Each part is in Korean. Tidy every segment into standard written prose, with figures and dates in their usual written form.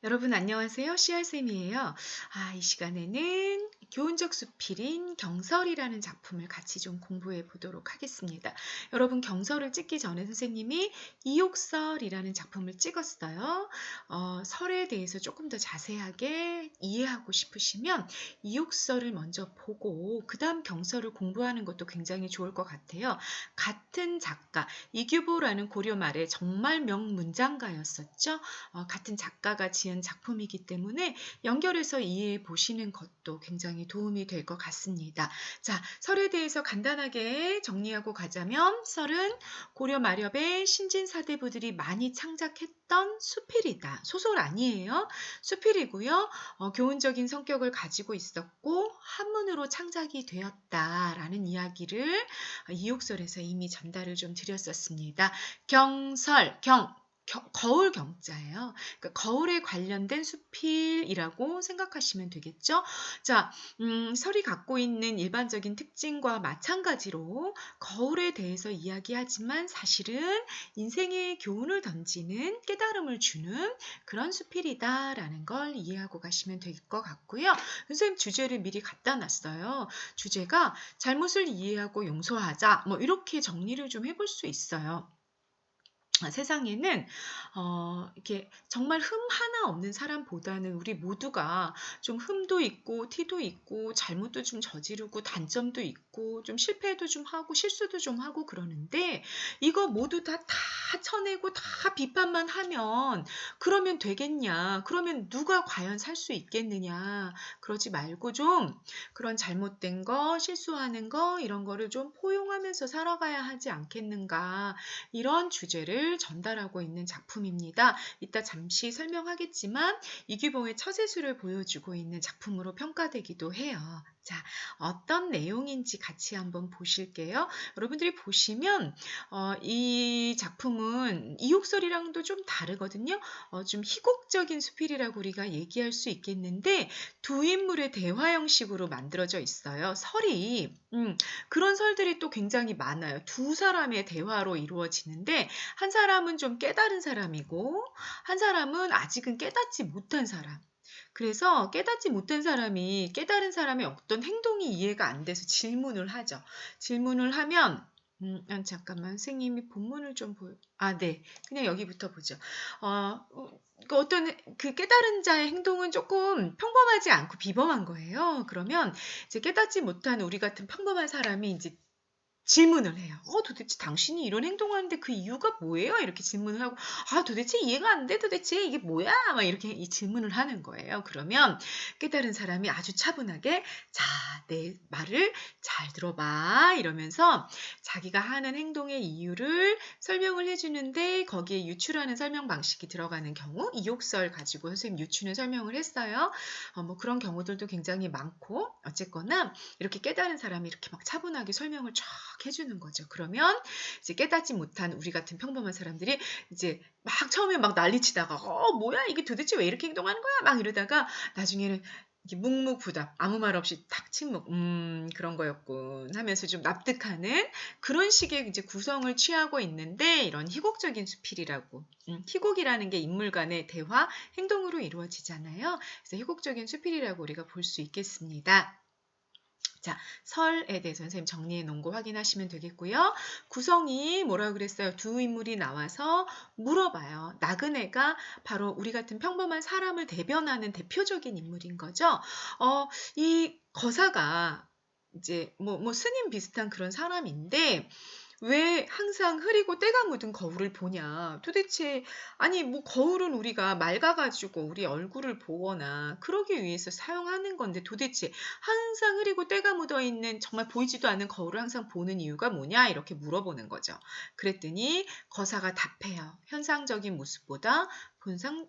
여러분 안녕하세요. 씨알쌤이에요. 이 시간에는 교훈적 수필인 경설이라는 작품을 같이 좀 공부해 보도록 하겠습니다. 여러분 경설을 찍기 전에 선생님이 이욕설이라는 작품을 찍었어요. 설에 대해서 조금 더 자세하게 이해하고 싶으시면 이욕설을 먼저 보고 그 다음 경설을 공부하는 것도 굉장히 좋을 것 같아요. 같은 작가 이규보라는 고려 말에 정말 명문장가였었죠. 같은 작가가 지은 작품이기 때문에 연결해서 이해해 보시는 것도 굉장히 도움이 될 것 같습니다. 자, 설에 대해서 간단하게 정리하고 가자면 설은 고려 말엽에 신진사대부들이 많이 창작했던 수필이다. 소설 아니에요. 수필이고요. 교훈적인 성격을 가지고 있었고 한문으로 창작이 되었다라는 이야기를 이욕설에서 이미 전달을 좀 드렸었습니다. 경설, 거울 경자예요. 그러니까 거울에 관련된 수필이라고 생각하시면 되겠죠. 자, 설이 갖고 있는 일반적인 특징과 마찬가지로 거울에 대해서 이야기하지만 사실은 인생의 교훈을 던지는 깨달음을 주는 그런 수필이다라는 걸 이해하고 가시면 될 것 같고요. 선생님 주제를 미리 갖다 놨어요. 주제가 잘못을 이해하고 용서하자. 뭐 이렇게 정리를 좀 해볼 수 있어요. 세상에는 이렇게 정말 흠 하나 없는 사람보다는 우리 모두가 좀 흠도 있고 티도 있고 잘못도 좀 저지르고 단점도 있고 좀 실패도 좀 하고 실수도 좀 하고 그러는데 이거 모두 다 쳐내고 다 비판만 하면 그러면 되겠냐? 그러면 누가 과연 살 수 있겠느냐? 그러지 말고 좀 그런 잘못된 거, 실수하는 거 이런 거를 좀 포용하면서 살아가야 하지 않겠는가? 이런 주제를 전달하고 있는 작품입니다. 이따 잠시 설명하겠지만 이규봉의 처세술을 보여주고 있는 작품으로 평가되기도 해요. 자, 어떤 내용인지 같이 한번 보실게요. 여러분들이 보시면 이 작품은 이욕설이랑도 좀 다르거든요. 좀 희곡적인 수필이라고 우리가 얘기할 수 있겠는데 두 인물의 대화 형식으로 만들어져 있어요. 설이 그런 설들이 또 굉장히 많아요. 두 사람의 대화로 이루어지는데 한 사람은 좀 깨달은 사람이고 한 사람은 아직은 깨닫지 못한 사람. 그래서 깨닫지 못한 사람이 깨달은 사람의 어떤 행동이 이해가 안 돼서 질문을 하죠. 질문을 하면 잠깐만 선생님이 본문을 좀 네. 그냥 여기부터 보죠. 어떤 그 깨달은 자의 행동은 조금 평범하지 않고 비범한 거예요. 그러면 이제 깨닫지 못한 우리 같은 평범한 사람이 이제 질문을 해요. 도대체 당신이 이런 행동하는데 그 이유가 뭐예요? 이렇게 질문을 하고, 도대체 이해가 안 돼. 도대체 이게 뭐야? 막 이렇게 이 질문을 하는 거예요. 그러면 깨달은 사람이 아주 차분하게, 자, 내 말을 잘 들어봐. 이러면서 자기가 하는 행동의 이유를 설명을 해주는데 거기에 유추라는 설명 방식이 들어가는 경우, 이욕설 가지고 선생님 유추는 설명을 했어요. 뭐 그런 경우들도 굉장히 많고, 어쨌거나 이렇게 깨달은 사람이 이렇게 막 차분하게 설명을 쫙 해주는 거죠. 그러면 이제 깨닫지 못한 우리 같은 평범한 사람들이 이제 막 처음에 막 난리치다가 뭐야 이게 도대체 왜 이렇게 행동하는 거야 막 이러다가 나중에는 이게 묵묵부답 아무 말 없이 탁 침묵 그런 거였군 하면서 좀 납득하는 그런 식의 이제 구성을 취하고 있는데 이런 희곡적인 수필이라고 희곡이라는 게 인물 간의 대화 행동으로 이루어지잖아요. 그래서 희곡적인 수필이라고 우리가 볼 수 있겠습니다. 자, 설에 대해서 선생님 정리해 놓은 거 확인하시면 되겠고요. 구성이 뭐라고 그랬어요? 두 인물이 나와서 물어봐요. 나그네가 바로 우리 같은 평범한 사람을 대변하는 대표적인 인물인 거죠. 이 거사가 이제 뭐 스님 비슷한 그런 사람인데 왜 항상 흐리고 때가 묻은 거울을 보냐. 도대체 아니 뭐 거울은 우리가 맑아가지고 우리 얼굴을 보거나 그러기 위해서 사용하는 건데 도대체 항상 흐리고 때가 묻어있는 정말 보이지도 않는 거울을 항상 보는 이유가 뭐냐 이렇게 물어보는 거죠. 그랬더니 거사가 답해요. 현상적인 모습보다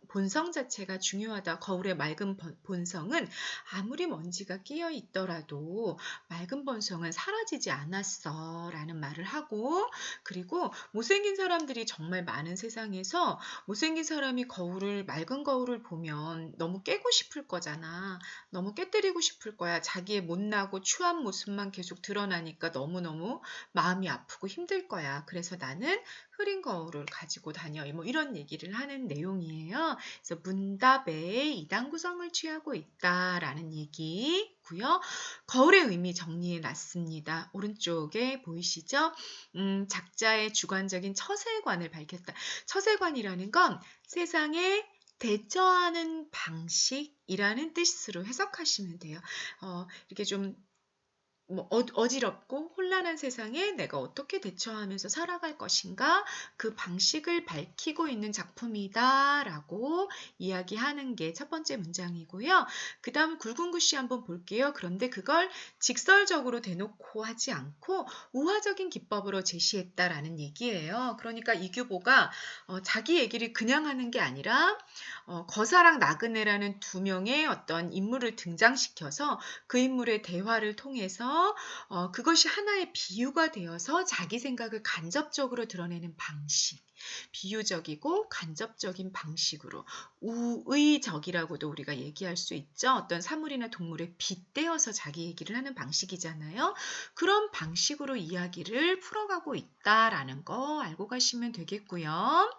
본성 자체가 중요하다. 거울의 맑은 본성은 아무리 먼지가 끼어 있더라도 맑은 본성은 사라지지 않았어 라는 말을 하고 그리고 못생긴 사람들이 정말 많은 세상에서 못생긴 사람이 맑은 거울을 보면 너무 깨고 싶을 거잖아. 너무 깨뜨리고 싶을 거야. 자기의 못나고 추한 모습만 계속 드러나니까 너무너무 마음이 아프고 힘들 거야. 그래서 나는 흐린 거울을 가지고 다녀. 뭐 이런 얘기를 하는 내용이에요. 그래서 문답에 이단 구성을 취하고 있다라는 얘기고요. 거울의 의미 정리해 놨습니다. 오른쪽에 보이시죠? 작자의 주관적인 처세관을 밝혔다. 처세관이라는 건 세상에 대처하는 방식이라는 뜻으로 해석하시면 돼요. 이렇게 좀 어지럽고 혼란한 세상에 내가 어떻게 대처하면서 살아갈 것인가 그 방식을 밝히고 있는 작품이다라고 이야기하는 게 첫 번째 문장이고요. 그 다음 굵은 글씨 한번 볼게요. 그런데 그걸 직설적으로 대놓고 하지 않고 우화적인 기법으로 제시했다라는 얘기예요. 그러니까 이규보가 자기 얘기를 그냥 하는 게 아니라 거사랑 나그네라는 두 명의 어떤 인물을 등장시켜서 그 인물의 대화를 통해서 그것이 하나의 비유가 되어서 자기 생각을 간접적으로 드러내는 방식, 비유적이고 간접적인 방식으로 우의적이라고도 우리가 얘기할 수 있죠. 어떤 사물이나 동물에 빗대어서 자기 얘기를 하는 방식이잖아요. 그런 방식으로 이야기를 풀어가고 있다라는 거 알고 가시면 되겠고요.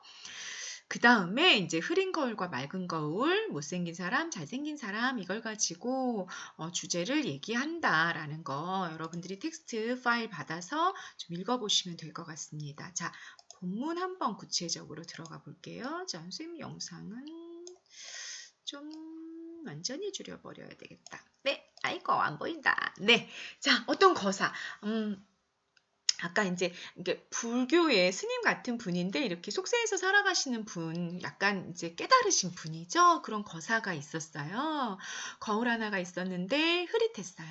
그 다음에 이제 흐린 거울과 맑은 거울, 못생긴 사람, 잘생긴 사람 이걸 가지고 주제를 얘기한다라는 거 여러분들이 텍스트 파일 받아서 좀 읽어보시면 될 것 같습니다. 자, 본문 한번 구체적으로 들어가 볼게요. 자, 선생님 영상은 좀 완전히 줄여버려야 되겠다. 네, 아이고 안 보인다. 네, 자, 어떤 거사. 아까 이제 이게 불교의 스님 같은 분인데 이렇게 속세에서 살아가시는 분, 약간 이제 깨달으신 분이죠. 그런 거사가 있었어요. 거울 하나가 있었는데 흐릿했어요.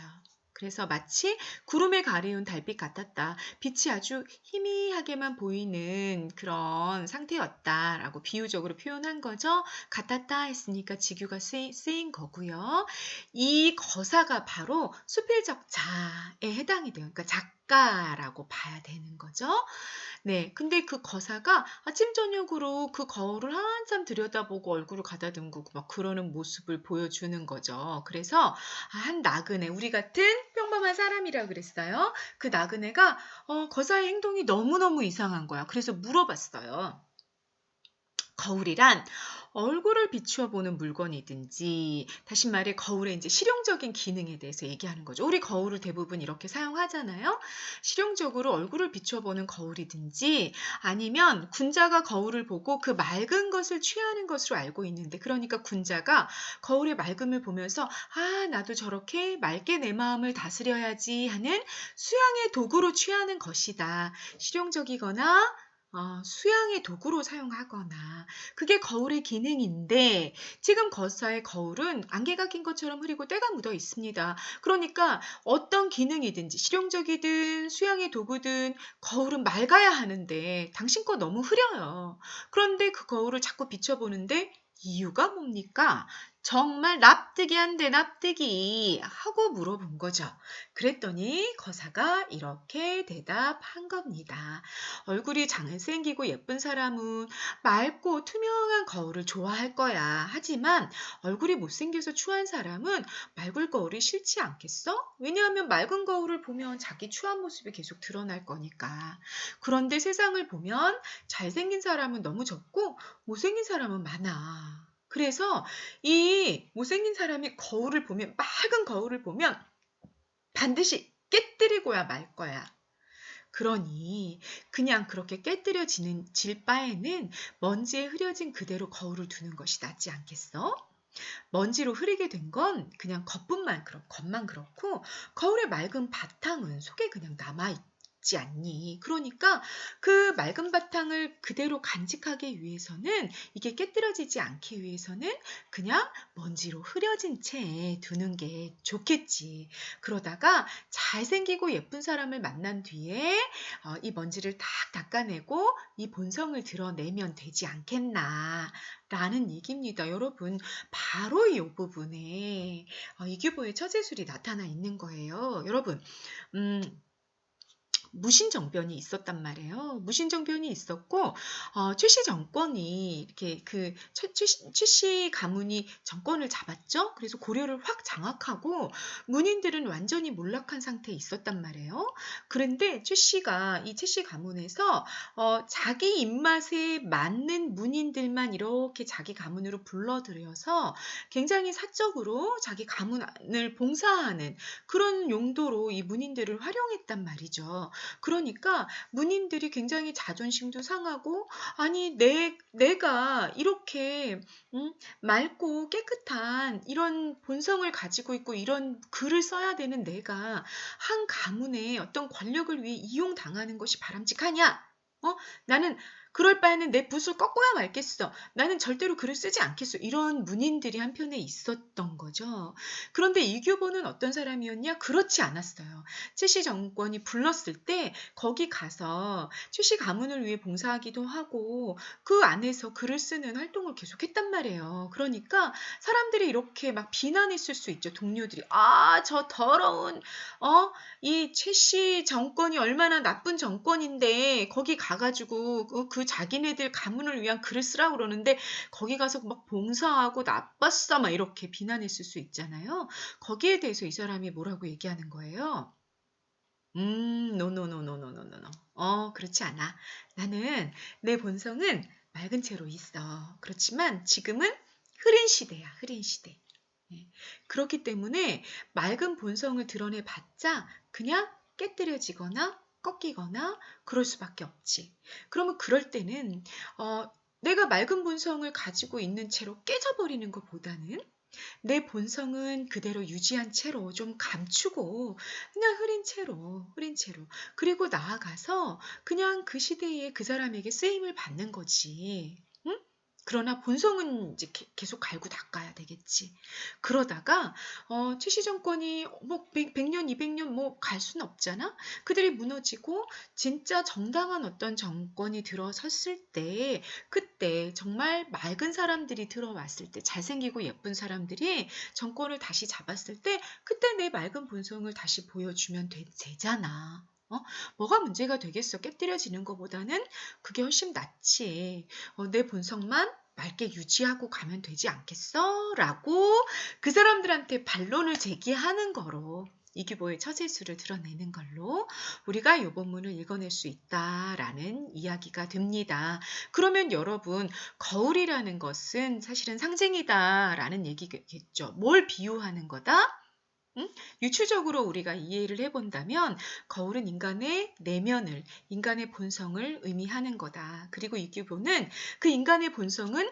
그래서 마치 구름에 가리운 달빛 같았다. 빛이 아주 희미하게만 보이는 그런 상태였다라고 비유적으로 표현한 거죠. 같았다 했으니까 직유가 쓰인 거고요. 이 거사가 바로 수필적자에 해당이 돼요. 그러니까 작가라고 봐야 되는 거죠. 네, 근데 그 거사가 아침 저녁으로 그 거울을 한참 들여다보고 얼굴을 가다듬고 막 그러는 모습을 보여주는 거죠. 그래서 한 나그네, 우리 같은 평범한 사람이라 그랬어요. 그 나그네가 거사의 행동이 너무너무 이상한 거야. 그래서 물어봤어요. 거울이란 얼굴을 비추어 보는 물건이든지, 다시 말해 거울의 이제 실용적인 기능에 대해서 얘기하는 거죠. 우리 거울을 대부분 이렇게 사용하잖아요. 실용적으로 얼굴을 비추어 보는 거울이든지, 아니면 군자가 거울을 보고 그 맑은 것을 취하는 것으로 알고 있는데, 그러니까 군자가 거울의 맑음을 보면서 나도 저렇게 맑게 내 마음을 다스려야지 하는 수양의 도구로 취하는 것이다. 실용적이거나 수양의 도구로 사용하거나 그게 거울의 기능인데, 지금 거사의 거울은 안개가 낀 것처럼 흐리고 때가 묻어 있습니다. 그러니까 어떤 기능이든지 실용적이든 수양의 도구든 거울은 맑아야 하는데 당신 거 너무 흐려요. 그런데 그 거울을 자꾸 비춰보는데 이유가 뭡니까? 정말 납득이 안 돼, 납득이 하고 물어본 거죠. 그랬더니 거사가 이렇게 대답한 겁니다. 얼굴이 잘생기고 예쁜 사람은 맑고 투명한 거울을 좋아할 거야. 하지만 얼굴이 못생겨서 추한 사람은 맑은 거울이 싫지 않겠어? 왜냐하면 맑은 거울을 보면 자기 추한 모습이 계속 드러날 거니까. 그런데 세상을 보면 잘생긴 사람은 너무 적고 못생긴 사람은 많아. 그래서 이 못생긴 사람이 맑은 거울을 보면 반드시 깨뜨리고야 말 거야. 그러니 그냥 그렇게 질 바에는 먼지에 흐려진 그대로 거울을 두는 것이 낫지 않겠어? 먼지로 흐리게 된 건 그냥 겉만 그렇고 거울의 맑은 바탕은 속에 그냥 남아있지 않니? 그러니까 그 맑은 바탕을 그대로 간직하기 위해서는, 이게 깨뜨려지지 않기 위해서는 그냥 먼지로 흐려진 채 두는 게 좋겠지. 그러다가 잘생기고 예쁜 사람을 만난 뒤에 이 먼지를 딱 닦아내고 이 본성을 드러내면 되지 않겠나 라는 얘기입니다. 여러분, 바로 이 부분에 이규보의 처제술이 나타나 있는 거예요. 여러분, 무신정변이 있었단 말이에요. 무신정변이 있었고 최씨 정권이 이렇게 최씨 가문이 정권을 잡았죠. 그래서 고려를 확 장악하고 문인들은 완전히 몰락한 상태에 있었단 말이에요. 그런데 최씨 가문에서 자기 입맛에 맞는 문인들만 이렇게 자기 가문으로 불러들여서 굉장히 사적으로 자기 가문을 봉사하는 그런 용도로 이 문인들을 활용했단 말이죠. 그러니까 문인들이 굉장히 자존심도 상하고 아니 내가 이렇게 맑고 깨끗한 이런 본성을 가지고 있고 이런 글을 써야 되는 내가 한 가문의 어떤 권력을 위해 이용당하는 것이 바람직하냐? 나는 그럴 바에는 내 붓을 꺾어야 말겠어. 나는 절대로 글을 쓰지 않겠어. 이런 문인들이 한편에 있었던 거죠. 그런데 이규보는 어떤 사람이었냐? 그렇지 않았어요. 최씨 정권이 불렀을 때 거기 가서 최씨 가문을 위해 봉사하기도 하고 그 안에서 글을 쓰는 활동을 계속했단 말이에요. 그러니까 사람들이 이렇게 막 비난했을 수 있죠. 동료들이 저 더러운 이 최씨 정권이 얼마나 나쁜 정권인데 거기 가가지고 그 자기네들 가문을 위한 글을 쓰라고 그러는데 거기 가서 막 봉사하고 나빴어 막 이렇게 비난했을 수 있잖아요. 거기에 대해서 이 사람이 뭐라고 얘기하는 거예요? 노노노노노노노노. 그렇지 않아. 나는 내 본성은 맑은 채로 있어. 그렇지만 지금은 흐린 시대야, 흐린 시대. 네. 그렇기 때문에 맑은 본성을 드러내봤자 그냥 깨뜨려지거나 꺾이거나 그럴 수밖에 없지. 그러면 그럴 때는 내가 맑은 본성을 가지고 있는 채로 깨져버리는 것보다는 내 본성은 그대로 유지한 채로 좀 감추고 그냥 흐린 채로 그리고 나아가서 그냥 그 시대에 그 사람에게 쓰임을 받는 거지. 응? 그러나 본성은 이제 계속 갈고 닦아야 되겠지. 그러다가 최씨 정권이 뭐 100년, 200년 뭐 갈 수는 없잖아. 그들이 무너지고 진짜 정당한 어떤 정권이 들어섰을 때 그때 정말 맑은 사람들이 들어왔을 때 잘생기고 예쁜 사람들이 정권을 다시 잡았을 때 그때 내 맑은 본성을 다시 보여주면 되잖아. 뭐가 문제가 되겠어? 깨뜨려지는 것보다는 그게 훨씬 낫지. 내 본성만 맑게 유지하고 가면 되지 않겠어? 라고 그 사람들한테 반론을 제기하는 거로 이규보의 처세술을 드러내는 걸로 우리가 이 본문을 읽어낼 수 있다라는 이야기가 됩니다. 그러면 여러분 거울이라는 것은 사실은 상징이다라는 얘기겠죠. 뭘 비유하는 거다? 유추적으로 우리가 이해를 해본다면 거울은 인간의 내면을, 인간의 본성을 의미하는 거다. 그리고 이규보는 그 인간의 본성은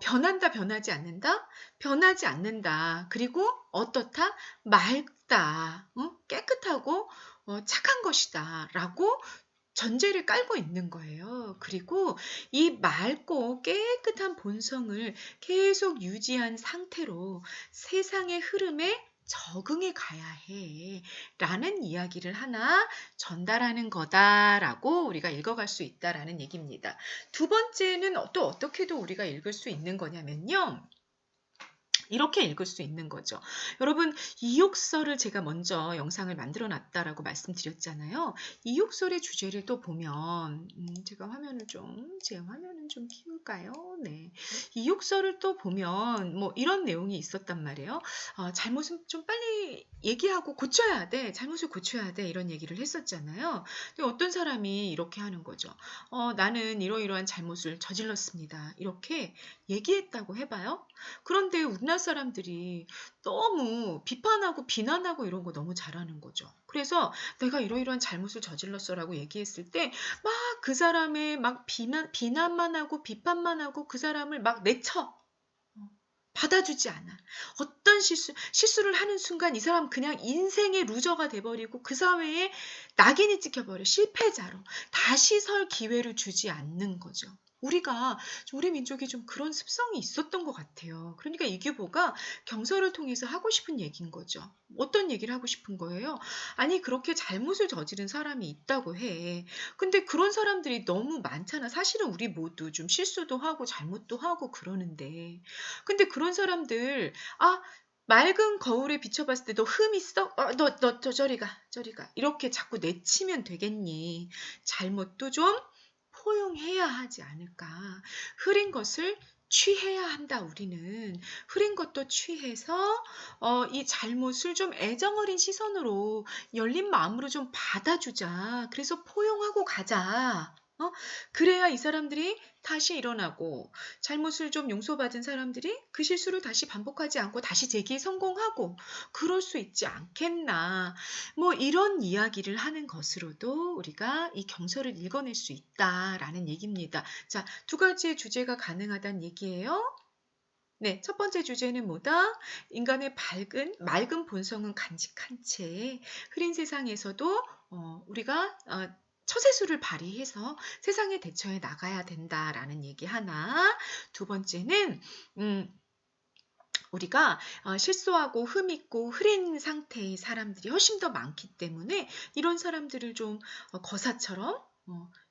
변한다, 변하지 않는다? 변하지 않는다. 그리고 어떻다? 맑다. 깨끗하고 착한 것이다. 라고 전제를 깔고 있는 거예요. 그리고 이 맑고 깨끗한 본성을 계속 유지한 상태로 세상의 흐름에 적응해 가야 해. 라는 이야기를 하나 전달하는 거다라고 우리가 읽어갈 수 있다라는 얘기입니다. 두 번째는 또 어떻게도 우리가 읽을 수 있는 거냐면요. 이렇게 읽을 수 있는 거죠. 여러분 이욕설을 제가 먼저 영상을 만들어 놨다라고 말씀드렸잖아요. 이욕설의 주제를 또 보면 제가 제 화면을 좀 키울까요? 네. 이욕설을 또 보면 뭐 이런 내용이 있었단 말이에요. 잘못은 좀 빨리 얘기하고 고쳐야 돼. 잘못을 고쳐야 돼. 이런 얘기를 했었잖아요. 근데 어떤 사람이 이렇게 하는 거죠. 나는 이러이러한 잘못을 저질렀습니다. 이렇게 얘기했다고 해봐요. 그런데 우리나라 사람들이 너무 비판하고 비난하고 이런 거 너무 잘하는 거죠. 그래서 내가 이러이러한 잘못을 저질렀어라고 얘기했을 때 막 그 사람의 막 비난만 하고 비판만 하고 그 사람을 막 내쳐. 받아주지 않아. 어떤 실수를 하는 순간 이 사람 그냥 인생의 루저가 돼버리고 그 사회에 낙인이 찍혀버려. 실패자로. 다시 설 기회를 주지 않는 거죠. 우리 민족이 좀 그런 습성이 있었던 것 같아요. 그러니까 이규보가 경서를 통해서 하고 싶은 얘기인 거죠. 어떤 얘기를 하고 싶은 거예요? 아니 그렇게 잘못을 저지른 사람이 있다고 해. 근데 그런 사람들이 너무 많잖아. 사실은 우리 모두 좀 실수도 하고 잘못도 하고 그러는데 근데 그런 사람들 맑은 거울에 비춰봤을 때 너 흠 있어? 너 저리 가, 저리 가. 이렇게 자꾸 내치면 되겠니? 잘못도 좀 포용해야 하지 않을까. 흐린 것을 취해야 한다, 우리는. 흐린 것도 취해서, 이 잘못을 좀 애정어린 시선으로, 열린 마음으로 좀 받아주자. 그래서 포용하고 가자. 그래야 이 사람들이 다시 일어나고, 잘못을 좀 용서받은 사람들이 그 실수를 다시 반복하지 않고 다시 재기에 성공하고 그럴 수 있지 않겠나. 뭐 이런 이야기를 하는 것으로도 우리가 이 경서를 읽어낼 수 있다라는 얘기입니다. 자, 두 가지의 주제가 가능하다는 얘기예요. 네, 첫 번째 주제는 뭐다? 인간의 맑은 본성은 간직한 채 흐린 세상에서도 우리가 처세술을 발휘해서 세상에 대처해 나가야 된다라는 얘기 하나. 두 번째는 우리가 실수하고 흠 있고 흐린 상태의 사람들이 훨씬 더 많기 때문에 이런 사람들을 좀 거사처럼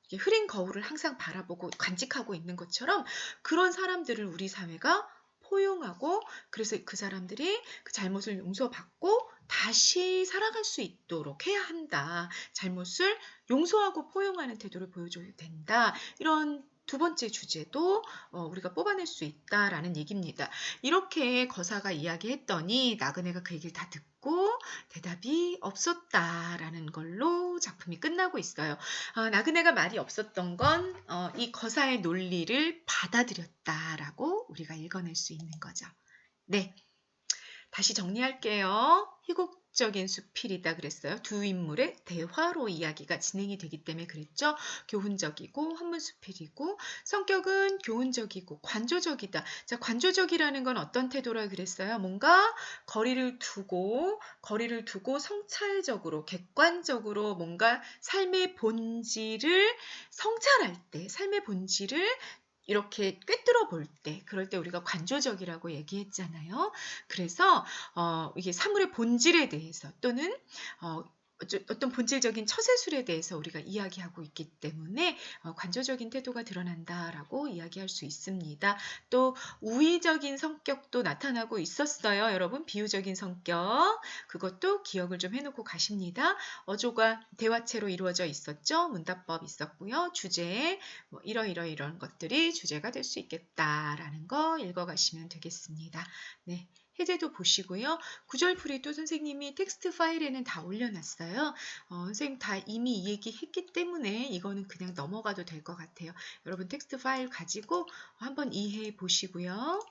이렇게 흐린 거울을 항상 바라보고 간직하고 있는 것처럼 그런 사람들을 우리 사회가 포용하고 그래서 그 사람들이 그 잘못을 용서받고 다시 살아갈 수 있도록 해야 한다. 잘못을 용서하고 포용하는 태도를 보여줘야 된다. 이런 두 번째 주제도 우리가 뽑아낼 수 있다라는 얘기입니다. 이렇게 거사가 이야기했더니 나그네가 그 얘기를 다 듣고 대답이 없었다라는 걸로 작품이 끝나고 있어요. 나그네가 말이 없었던 건 이 거사의 논리를 받아들였다라고 우리가 읽어낼 수 있는 거죠. 네, 다시 정리할게요. 희곡적인 수필이다 그랬어요. 두 인물의 대화로 이야기가 진행이 되기 때문에 그랬죠. 교훈적이고 한문수필이고 성격은 교훈적이고 관조적이다. 자, 관조적이라는 건 어떤 태도라 그랬어요? 뭔가 거리를 두고 성찰적으로 객관적으로 뭔가 삶의 본질을 성찰할 때 삶의 본질을 이렇게 꿰뚫어 볼 때, 그럴 때 우리가 관조적이라고 얘기했잖아요. 그래서 이게 사물의 본질에 대해서 또는 어떤 본질적인 처세술에 대해서 우리가 이야기하고 있기 때문에 관조적인 태도가 드러난다라고 이야기할 수 있습니다. 또 우의적인 성격도 나타나고 있었어요. 여러분, 비유적인 성격. 그것도 기억을 좀 해놓고 가십니다. 어조가 대화체로 이루어져 있었죠. 문답법 있었고요. 주제에 뭐 이런 것들이 주제가 될 수 있겠다라는 거 읽어가시면 되겠습니다. 네. 해제도 보시고요. 구절풀이도 선생님이 텍스트 파일에는 다 올려놨어요. 선생님 다 이미 이 얘기 했기 때문에 이거는 그냥 넘어가도 될 것 같아요. 여러분 텍스트 파일 가지고 한번 이해해 보시고요.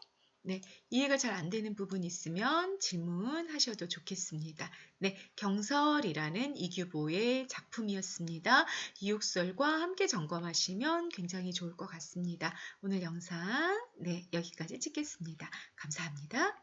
네, 이해가 잘 안 되는 부분 있으면 질문하셔도 좋겠습니다. 네, 경설이라는 이규보의 작품이었습니다. 이육설과 함께 점검하시면 굉장히 좋을 것 같습니다. 오늘 영상 여기까지 찍겠습니다. 감사합니다.